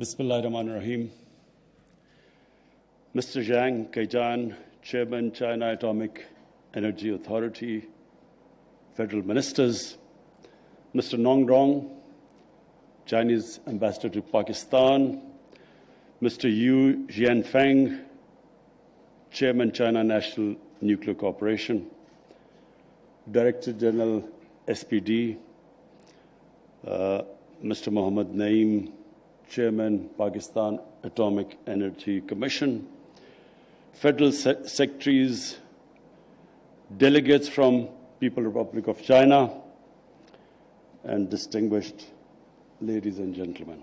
Bismillahirrahmanirrahim. Mr. Zhang Kaijan, Chairman, China Atomic Energy Authority, Federal Ministers, Mr. Nong Rong, Chinese Ambassador to Pakistan, Mr. Yu Jianfeng, Chairman, China National Nuclear Corporation, Director General SPD, Mr. Mohammad Naeem, Chairman, Pakistan Atomic Energy Commission, Federal Secretaries, delegates from People's Republic of China, and distinguished ladies and gentlemen.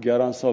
1100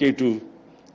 K2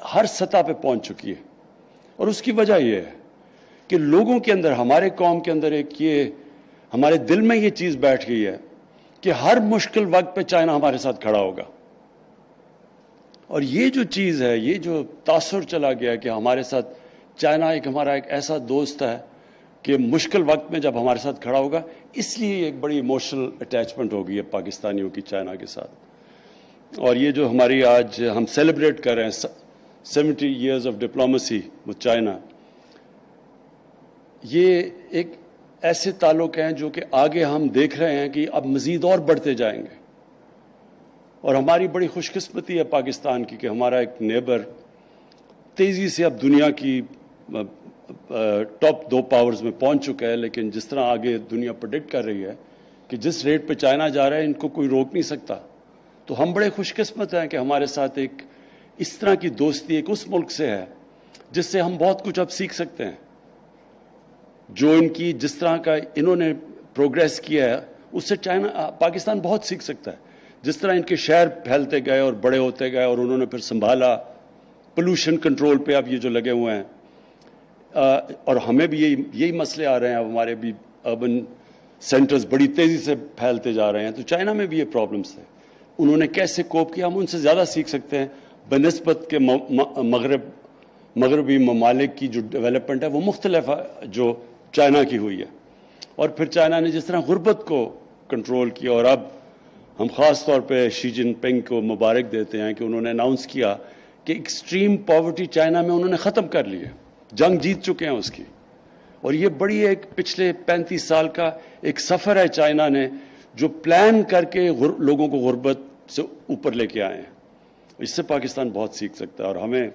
ہر سطح پہ پہنچ چکی ہے. اور اس کی وجہ یہ ہے کہ لوگوں کے اندر, ہمارے قوم کے اندر ایک یہ ہمارے دل میں یہ چیز بیٹھ گئی ہے کہ ہر مشکل وقت پہ چائنا ہمارے ساتھ کھڑا ہوگا. اور یہ جو چیز ہے, یہ جو تاثر چلا گیا کہ ہمارے ساتھ چائنا ہمارا ایک ایسا دوست ہے کہ مشکل وقت میں جب ہمارے ساتھ کھڑا ہوگا, اس لیے ایک بڑی ایموشنل اٹیچمنٹ ہو گئی ہے پاکستانیوں کی چائنا کے ساتھ. اور یہ جو ہماری آج ہم سیلیبریٹ کر رہے ہیں 70 years of diplomacy with China, یہ ایک ایسے تعلق ہیں جو کہ آگے ہم دیکھ رہے ہیں کہ اب مزید اور بڑھتے جائیں گے. اور ہماری بڑی خوش قسمتی ہے پاکستان کی کہ ہمارا ایک نیبر تیزی سے اب دنیا کی ٹاپ 2 پاورز میں پہنچ چکا ہے. لیکن جس طرح آگے دنیا پریڈکٹ کر رہی ہے کہ جس ریٹ پہ چائنا جا رہا ہے, ان کو کوئی روک نہیں سکتا. تو ہم بڑے خوش قسمت ہیں کہ ہمارے ساتھ ایک اس طرح کی دوستی ایک اس ملک سے ہے جس سے ہم بہت کچھ اب سیکھ سکتے ہیں. جو ان کی جس طرح کا انہوں نے پروگریس کیا ہے, اس سے پاکستان بہت سیکھ سکتا ہے. جس طرح ان کے شہر پھیلتے گئے اور بڑے ہوتے گئے اور انہوں نے پھر سنبھالا, پولوشن کنٹرول پہ اب یہ جو لگے ہوئے ہیں, اور ہمیں بھی یہی مسئلے آ رہے ہیں. اب ہمارے بھی اربن سینٹرز بڑی تیزی سے پھیلتے جا رہے ہیں. تو چائنا میں بھی یہ پرابلمس تھے, انہوں نے کیسے کوپ کیا, ہم ان سے زیادہ سیکھ سکتے ہیں بنسبت کے مغربی ممالک کی جو ڈیولپمنٹ ہے وہ مختلف ہے جو چائنا کی ہوئی ہے. اور پھر چائنا نے جس طرح غربت کو کنٹرول کیا, اور اب ہم خاص طور پہ شی جن پنگ کو مبارک دیتے ہیں کہ انہوں نے اناؤنس کیا کہ ایکسٹریم پاورٹی چائنا میں انہوں نے ختم کر لی ہے, جنگ جیت چکے ہیں اس کی. اور یہ بڑی ایک پچھلے 35 سال کا ایک سفر ہے چائنا نے جو پلان کر کے لوگوں کو غربت سے اوپر لے کے آئے ہیں. اس سے پاکستان بہت سیکھ سکتا ہے. اور ہمیں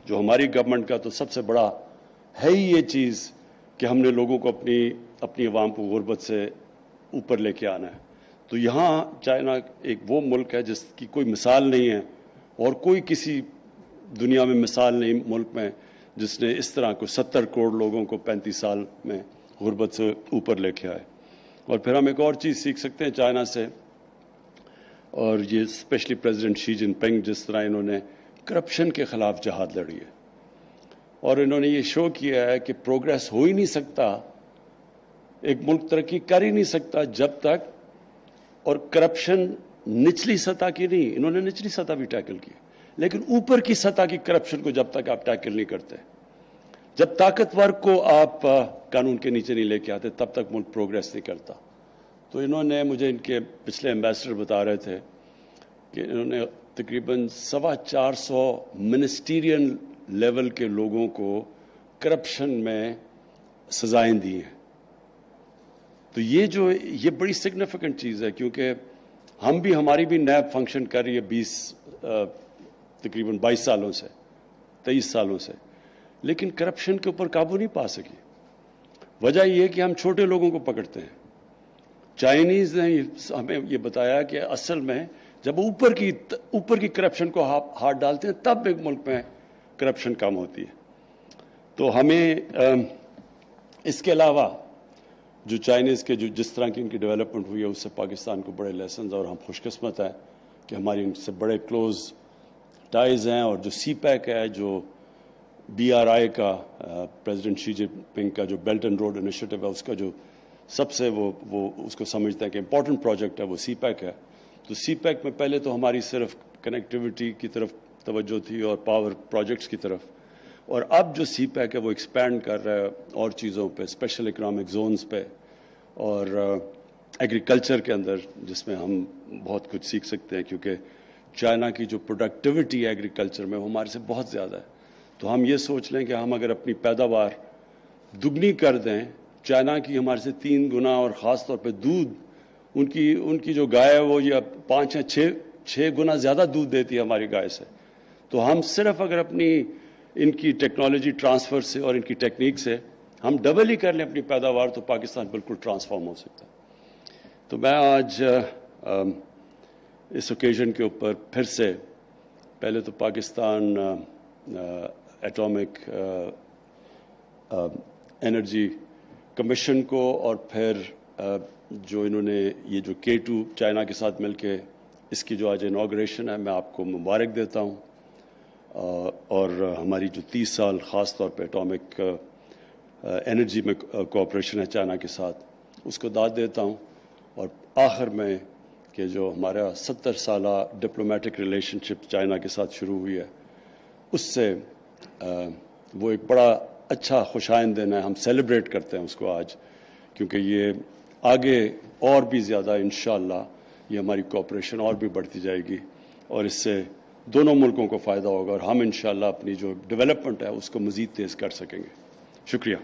جو ہماری گورنمنٹ کا تو سب سے بڑا ہے ہی یہ چیز کہ ہم نے لوگوں کو اپنی عوام کو غربت سے اوپر لے کے آنا ہے. تو یہاں چائنا ایک وہ ملک ہے جس کی کوئی مثال نہیں ہے, اور کوئی کسی دنیا میں مثال نہیں ملک میں جس نے اس طرح کو 70 کروڑ لوگوں کو 35 سال میں غربت سے اوپر لے کے آئے. اور پھر ہم ایک اور چیز سیکھ سکتے ہیں چائنا سے, اور یہ اسپیشلی پریزیڈنٹ شی جن پنگ جس طرح انہوں نے کرپشن کے خلاف جہاد لڑی ہے, اور انہوں نے یہ شو کیا ہے کہ پروگریس ہو ہی نہیں سکتا, ایک ملک ترقی کر ہی نہیں سکتا جب تک, اور کرپشن نچلی سطح کی نہیں, انہوں نے نچلی سطح بھی ٹیکل کی, لیکن اوپر کی سطح کی کرپشن کو جب تک آپ ٹیکل نہیں کرتے, جب طاقتور کو آپ قانون کے نیچے نہیں لے کے آتے, تب تک ملک پروگریس نہیں کرتا. تو انہوں نے مجھے ان کے پچھلے ایمبیسڈر بتا رہے تھے کہ انہوں نے تقریباً 450 منسٹیرین لیول کے لوگوں کو کرپشن میں سزائیں دی ہیں. تو یہ بڑی سگنیفیکنٹ چیز ہے, کیونکہ ہماری بھی نیب فنکشن کر رہی ہے تقریباً 22 سالوں سے 23 سالوں سے, لیکن کرپشن کے اوپر قابو نہیں پا سکی. وجہ یہ ہے کہ ہم چھوٹے لوگوں کو پکڑتے ہیں. چائنیز نے ہمیں یہ بتایا کہ اصل میں جب اوپر کی کرپشن کو ہاتھ ڈالتے ہیں تب ایک ملک میں کرپشن کم ہوتی ہے. تو ہمیں اس کے علاوہ جو چائنیز کے جس طرح کی ان کی ڈیولپمنٹ ہوئی ہے اس سے پاکستان کو بڑے لیسنز, اور ہم خوش قسمت ہیں کہ ہماری ان سے بڑے کلوز ٹائز ہیں. اور جو سی پیک ہے, جو BRI کا پریزیڈنٹ شی جن پنگ کا جو بیلٹ اینڈ روڈ انیشیٹو ہے, اس کا جو سب سے وہ اس کو سمجھتے ہیں کہ امپورٹنٹ پروجیکٹ ہے وہ سی پیک ہے. تو سی پیک میں پہلے تو ہماری صرف کنیکٹیوٹی کی طرف توجہ تھی اور پاور پروجیکٹس کی طرف, اور اب جو سی پیک ہے وہ ایکسپینڈ کر رہا ہے اور چیزوں پہ, اسپیشل اکنامک زونز پہ اور ایگریکلچر کے اندر, جس میں ہم بہت کچھ سیکھ سکتے ہیں, کیونکہ چائنا کی جو پروڈکٹیوٹی ہے ایگریکلچر میں وہ ہمارے سے بہت زیادہ ہے. تو ہم یہ سوچ لیں کہ ہم اگر اپنی پیداوار دگنی کر دیں چائنا کی ہمارے سے 3 گنا, اور خاص طور پہ دودھ, ان کی جو گائے ہے وہ یہ 5 یا 6 گنا زیادہ دودھ دیتی ہے ہماری گائے سے. تو ہم صرف اگر اپنی ان کی ٹیکنالوجی ٹرانسفر سے اور ان کی ٹیکنیک سے ہم ڈبل ہی کر لیں اپنی پیداوار, تو پاکستان بالکل ٹرانسفارم ہو سکتا ہے. تو میں آج اس اوکیزن کے اوپر پھر سے پہلے تو پاکستان ایٹامک انرجی کمیشن کو, اور پھر جو انہوں نے یہ جو K2 چائنا کے ساتھ مل کے اس کی جو آج انوگریشن ہے, میں آپ کو مبارک دیتا ہوں. اور ہماری جو 30 سال خاص طور پہ اٹامک انرجی میں کوآپریشن ہے چائنا کے ساتھ، اس کو داد دیتا ہوں. اور آخر میں کہ جو ہمارا 70 سالہ ڈپلومیٹک ریلیشن شپ چائنا کے ساتھ شروع ہوئی ہے، اس سے وہ ایک بڑا اچھا خوش آئند دن ہے. ہم سیلیبریٹ کرتے ہیں اس کو آج، کیونکہ یہ آگے اور بھی زیادہ انشاءاللہ یہ ہماری کوآپریشن اور بھی بڑھتی جائے گی، اور اس سے دونوں ملکوں کو فائدہ ہوگا، اور ہم انشاءاللہ اپنی جو ڈیولپمنٹ ہے اس کو مزید تیز کر سکیں گے. شکریہ.